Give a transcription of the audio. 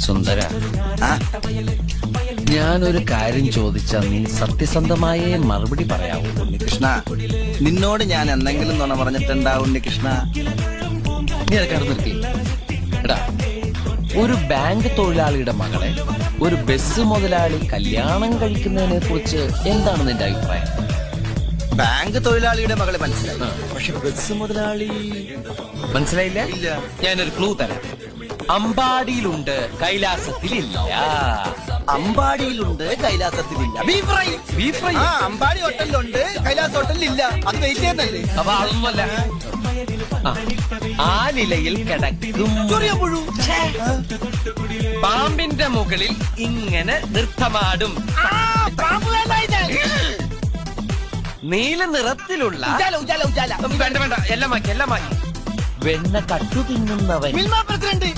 സുന്ദര, ഞാനൊരു കാര്യം ചോദിച്ചാൽ നീ സത്യസന്ധമായേ മറുപടി പറയാവൂ. ഉണ്ണികൃഷ്ണ, നിന്നോട് ഞാൻ എന്തെങ്കിലും നുണ പറഞ്ഞിട്ടുണ്ടാവും ഉണ്ണികൃഷ്ണ? നീ അതൊക്കെ നിർത്തി. എടാ, ഒരു ബാങ്ക് തൊഴിലാളിയുടെ മകളെ ഒരു ബസ് മുതലാളി കല്യാണം കഴിക്കുന്നതിനെ കുറിച്ച് എന്താണ് നിന്റെ അഭിപ്രായം? ബാങ്ക് തൊഴിലാളിയുടെ മകളെ മനസ്സിലായി, പക്ഷെ ബസ് മുതലാളി മനസ്സിലായില്ല? ഇല്ല. ഞാനൊരു ക്ലൂ തരാം. അമ്പാടിയിലുണ്ട്, കൈലാസത്തിലില്ല. അമ്പാടിയിലുണ്ട്, കൈലാസത്തിലില്ല. Beef fry. Beef fry. Ambadi ഹോട്ടലിലുണ്ട്, കൈലാസ് ഹോട്ടലിലില്ല. അത് വെയിറ്റ് ചെയ്യുന്നല്ലേ? അപ്പൊ അതൊന്നുമല്ല. ആ നിലയിൽ കിടക്കും ചൊറിയപ്പുഴു. പാമ്പിന്റെ മുകളിൽ ഇങ്ങനെ നൃത്തമാടും. നീല നിറത്തിലുള്ള വേണ്ട വേണ്ട, എല്ലാം മാറ്റി. വെണ്ണ കട്ടു തിന്നുന്നവൻ. മിൽമ പ്രസിഡന്റ്.